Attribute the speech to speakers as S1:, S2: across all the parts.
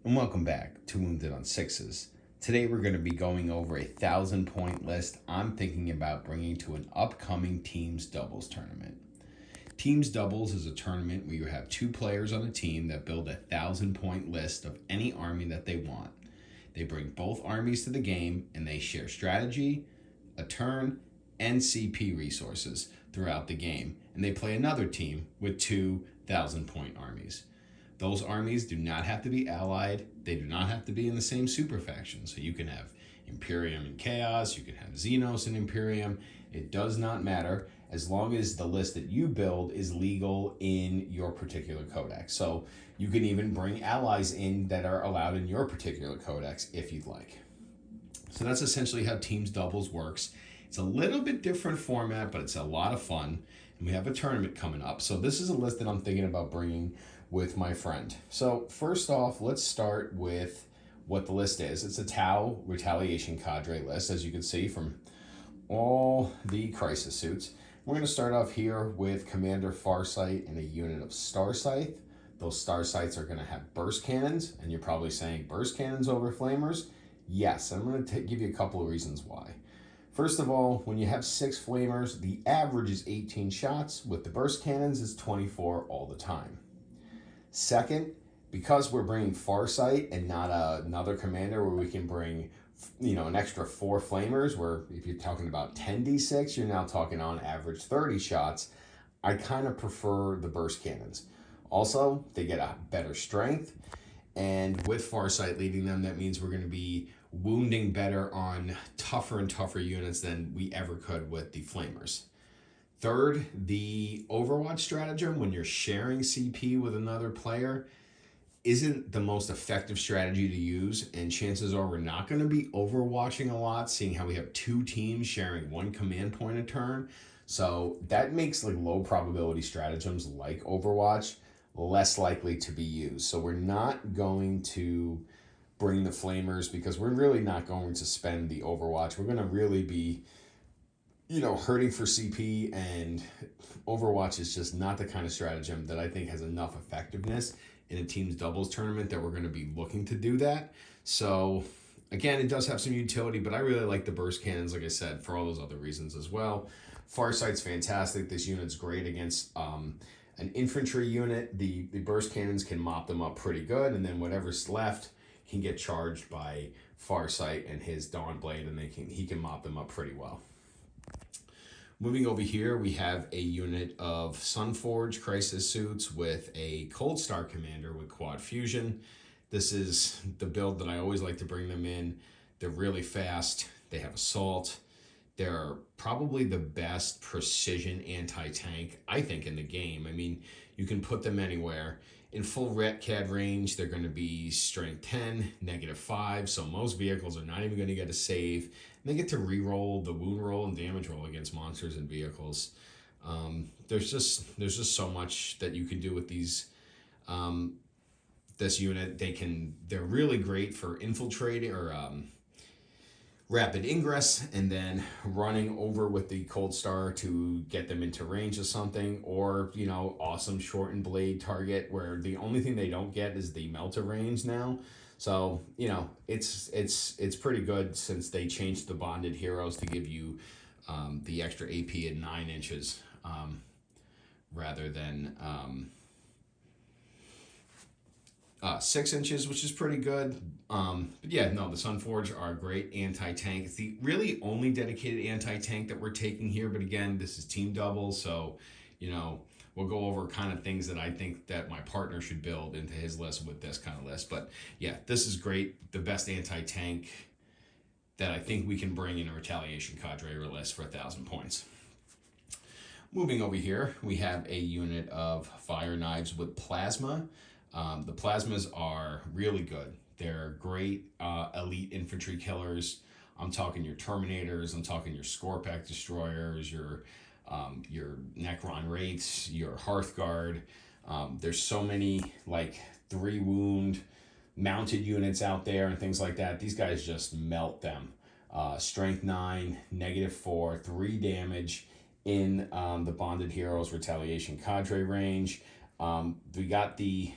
S1: and welcome back to Wounded on Sixes. Today we're going to be going over a 1,000-point list I'm thinking about bringing to an upcoming Teams Doubles tournament. Teams Doubles is a tournament where you have two players on a team that build a 1,000-point list of any army that they want. They bring both armies to the game and they share strategy, a turn, and CP resources throughout the game, and they play another team with two 1,000-point armies. Those armies do not have to be allied. They do not have to be in the same super faction. So you can have Imperium and Chaos. You can have Xenos and Imperium. It does not matter as long as the list that you build is legal in your particular codex. So you can even bring allies in that are allowed in your particular codex if you'd like. So that's essentially how Teams Doubles works. It's a little bit different format, but it's a lot of fun. And we have a tournament coming up. So this is a list that I'm thinking about bringing with my friend. So first off, let's start with what the list is. It's a Tau Retaliation Cadre list, as you can see from all the crisis suits. We're going to start off here with Commander Farsight and a unit of Starsight. Those Starsights are going to have burst cannons, and you're probably saying burst cannons over flamers. Yes, I'm going to give you a couple of reasons why. First of all, when you have 6 flamers, the average is 18 shots. With the burst cannons, it's 24 all the time. Second, because we're bringing Farsight and not another commander where we can bring, an extra 4 flamers, where if you're talking about 10d6, you're now talking on average 30 shots, I kind of prefer the burst cannons. Also, they get a better strength, and with Farsight leading them, that means we're going to be wounding better on tougher and tougher units than we ever could with the flamers. Third, the Overwatch stratagem, when you're sharing CP with another player, isn't the most effective strategy to use, and chances are we're not going to be overwatching a lot, seeing how we have 2 teams sharing 1 command point a turn. So that makes low probability stratagems like Overwatch less likely to be used. So we're not going to bring the flamers because we're really not going to spend the Overwatch. We're going to really be hurting for CP, and Overwatch is just not the kind of stratagem that I think has enough effectiveness in a Teams Doubles tournament that we're going to be looking to do that. So again, it does have some utility, but I really like the burst cannons, like I said, for all those other reasons as well. Farsight's fantastic. This unit's great against an infantry unit. The burst cannons can mop them up pretty good, and then whatever's left can get charged by Farsight and his Dawnblade, and he can mop them up pretty well. Moving over here, we have a unit of Sunforge crisis suits with a Cold Star commander with quad fusion. This is the build that I always like to bring them in. They're really fast. They have assault. They're probably the best precision anti-tank, I think, in the game. I mean, you can put them anywhere. In full RetCad range, they're going to be strength 10, -5, so most vehicles are not even going to get a save. And they get to re-roll the wound roll and damage roll against monsters and vehicles. There's just so much that you can do with these. This unit, they're really great for infiltrating or rapid ingress, and then running over with the Cold Star to get them into range of something, or awesome shortened blade target where the only thing they don't get is the melter range now. So it's pretty good since they changed the bonded heroes to give you the extra AP at 9 inches rather than 6 inches, which is pretty good. But yeah, no, the Sunforge are a great anti-tank. It's the really only dedicated anti-tank that we're taking here. But again, this is team doubles, so we'll go over kind of things that I think that my partner should build into his list with this kind of list. But yeah, this is great. The best anti-tank that I think we can bring in a Retaliation Cadre list for 1,000 points. Moving over here, we have a unit of Fire Knives with Plasma. The Plasmas are really good. They're great elite infantry killers. I'm talking your Terminators, I'm talking your Scorpack Destroyers, your Necron Wraiths, your Hearthguard. There's so many 3 wound mounted units out there and things like that. These guys just melt them. Strength 9, -4, 3 damage in the Bonded Heroes Retaliation Cadre range. We got the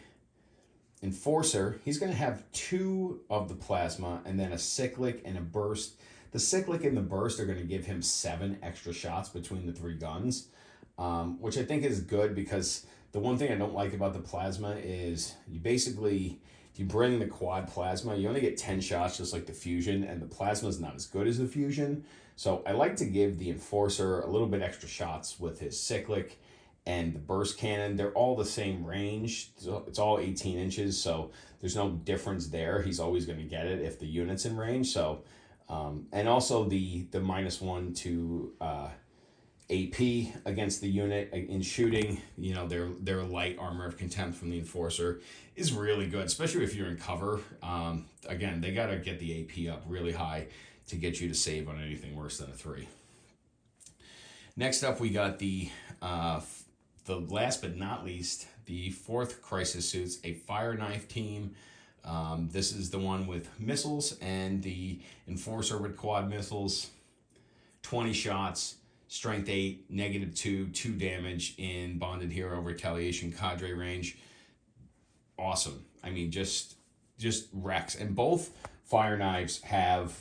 S1: Enforcer, he's going to have 2 of the plasma and then a cyclic and a burst. The cyclic and the burst are going to give him 7 extra shots between the 3 guns, which I think is good, because the one thing I don't like about the plasma is you basically, if you bring the quad plasma, you only get 10 shots, just like the fusion, and the plasma is not as good as the fusion. So I like to give the Enforcer a little bit extra shots with his cyclic and the burst cannon. They're all the same range. So it's all 18 inches, so there's no difference there. He's always going to get it if the unit's in range. So, and also the -1 to AP against the unit in shooting, you know, their light armor of contempt from the Enforcer is really good, especially if you're in cover. Again, they got to get the AP up really high to get you to save on anything worse than a 3. Next up, we got the last but not least, the 4th Crisis Suits, a Fire Knife team. This is the one with missiles and the Enforcer with quad missiles, 20 shots, strength 8, -2, 2 damage in Bonded Hero Retaliation Cadre range. Awesome. I mean, just wrecks. And both Fire Knives have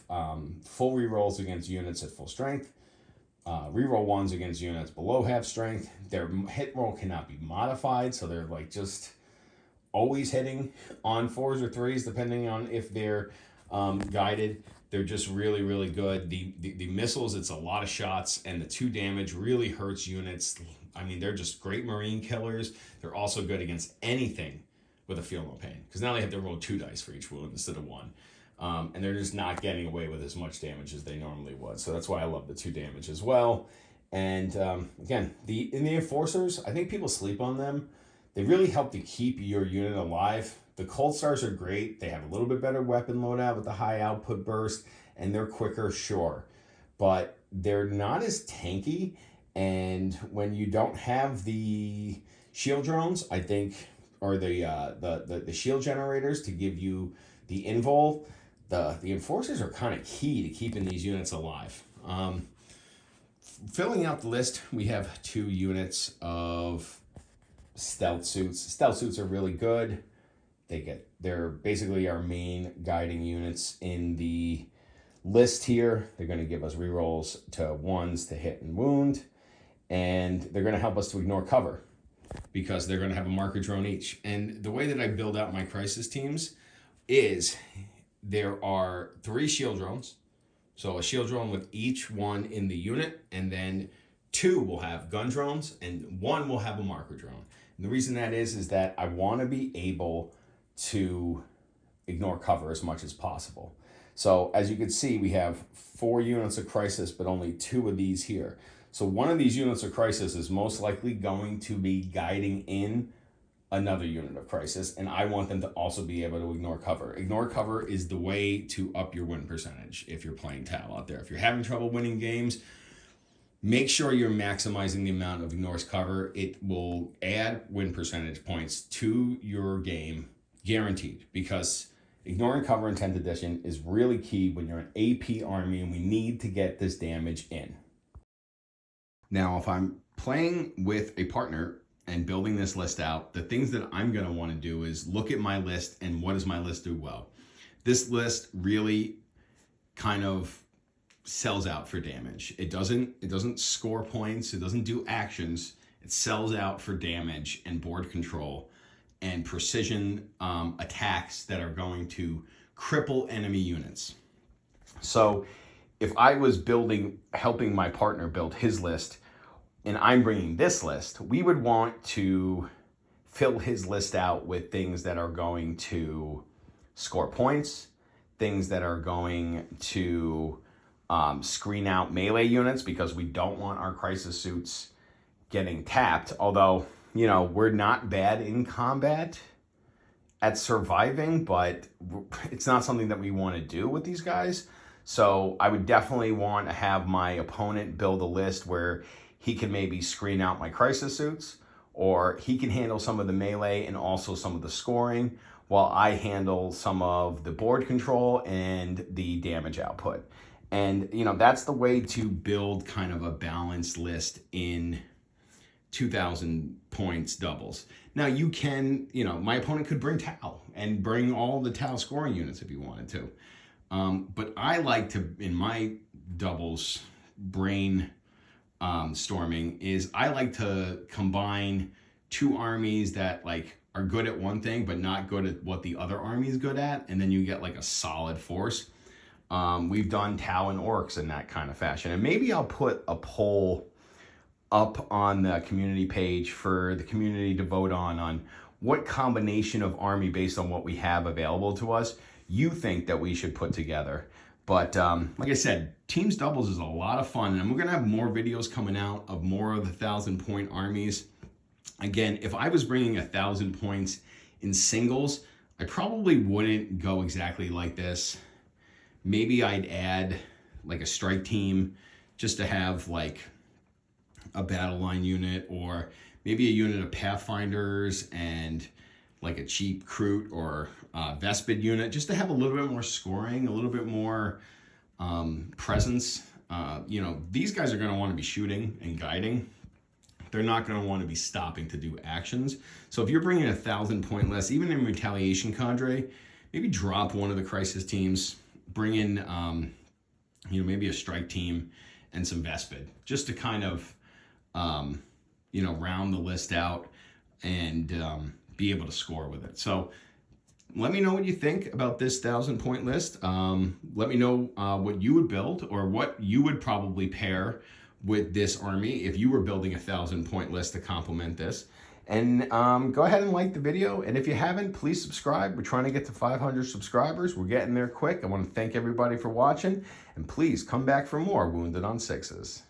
S1: full rerolls against units at full strength, reroll 1s against units below half strength. Their hit roll cannot be modified, so they're like just always hitting on 4s or 3s, depending on if they're guided. They're just really, really good. The missiles, it's a lot of shots, and the 2 damage really hurts units. I mean, they're just great marine killers. They're also good against anything with a feel no pain, because now they have to roll 2 dice for each wound instead of 1. And they're just not getting away with as much damage as they normally would. So that's why I love the 2 damage as well. And again, in the Enforcers, I think people sleep on them. They really help to keep your unit alive. The Cold Stars are great. They have a little bit better weapon loadout with the high output burst, and they're quicker, sure. But they're not as tanky, and when you don't have the shield drones, I think, or the shield generators to give you the invul, the Enforcers are kind of key to keeping these units alive. Filling out the list, we have 2 units of stealth suits. Stealth suits are really good. They're basically our main guiding units in the list here. They're going to give us rerolls to 1s to hit and wound, and they're going to help us to ignore cover because they're going to have a marker drone each. And the way that I build out my crisis teams is there are 3 shield drones. So a shield drone with each one in the unit, and then 2 will have gun drones, and 1 will have a marker drone. And the reason that is that I want to be able to ignore cover as much as possible. So as you can see, we have 4 units of crisis, but only 2 of these here. So one of these units of crisis is most likely going to be guiding in another unit of crisis, and I want them to also be able to ignore cover. Ignore cover is the way to up your win percentage if you're playing TAL out there. If you're having trouble winning games, make sure you're maximizing the amount of ignores cover. It will add win percentage points to your game, guaranteed, because ignoring cover in 10th edition is really key when you're an AP army and we need to get this damage in. Now, if I'm playing with a partner and building this list out, the things that I'm going to want to do is look at my list and what does my list do well. This list really kind of sells out for damage. It doesn't score points, it doesn't do actions. It sells out for damage and board control and precision attacks that are going to cripple enemy units. So if I was helping my partner build his list, and I'm bringing this list, we would want to fill his list out with things that are going to score points, things that are going to screen out melee units, because we don't want our crisis suits getting tapped. Although, you know, we're not bad in combat at surviving, but it's not something that we want to do with these guys. So I would definitely want to have my opponent build a list where he can maybe screen out my crisis suits, or he can handle some of the melee and also some of the scoring, while I handle some of the board control and the damage output. And, you know, that's the way to build kind of a balanced list in 2,000 points doubles. Now you can, my opponent could bring Tau and bring all the Tau scoring units if he wanted to. But I like to, in my doubles brain storming, is I like to combine two armies that like are good at one thing but not good at what the other army is good at, and then you get like a solid force. We've done Tau and Orcs in that kind of fashion, and maybe I'll put a poll up on the community page for the community to vote on what combination of army based on what we have available to us you think that we should put together. But like I said, teams doubles is a lot of fun, and we're gonna have more videos coming out of more of the 1,000-point armies. Again, if I was bringing 1,000 points in singles, I probably wouldn't go exactly like this. Maybe I'd add like a strike team just to have like a battle line unit, or maybe a unit of Pathfinders and like a cheap Kroot or Vespid unit, just to have a little bit more scoring, a little bit more presence. These guys are going to want to be shooting and guiding. They're not going to want to be stopping to do actions. So if you're bringing 1,000 point list, even in Retaliation Cadre, maybe drop one of the Crisis teams, bring in, maybe a strike team and some Vespid, just to kind of, round the list out and be able to score with it. So let me know what you think about this 1,000-point list. Let me know what you would build, or what you would probably pair with this army if you were building a 1,000-point list to complement this. And go ahead and like the video. And if you haven't, please subscribe. We're trying to get to 500 subscribers. We're getting there quick. I want to thank everybody for watching. And please come back for more Wounded on Sixes.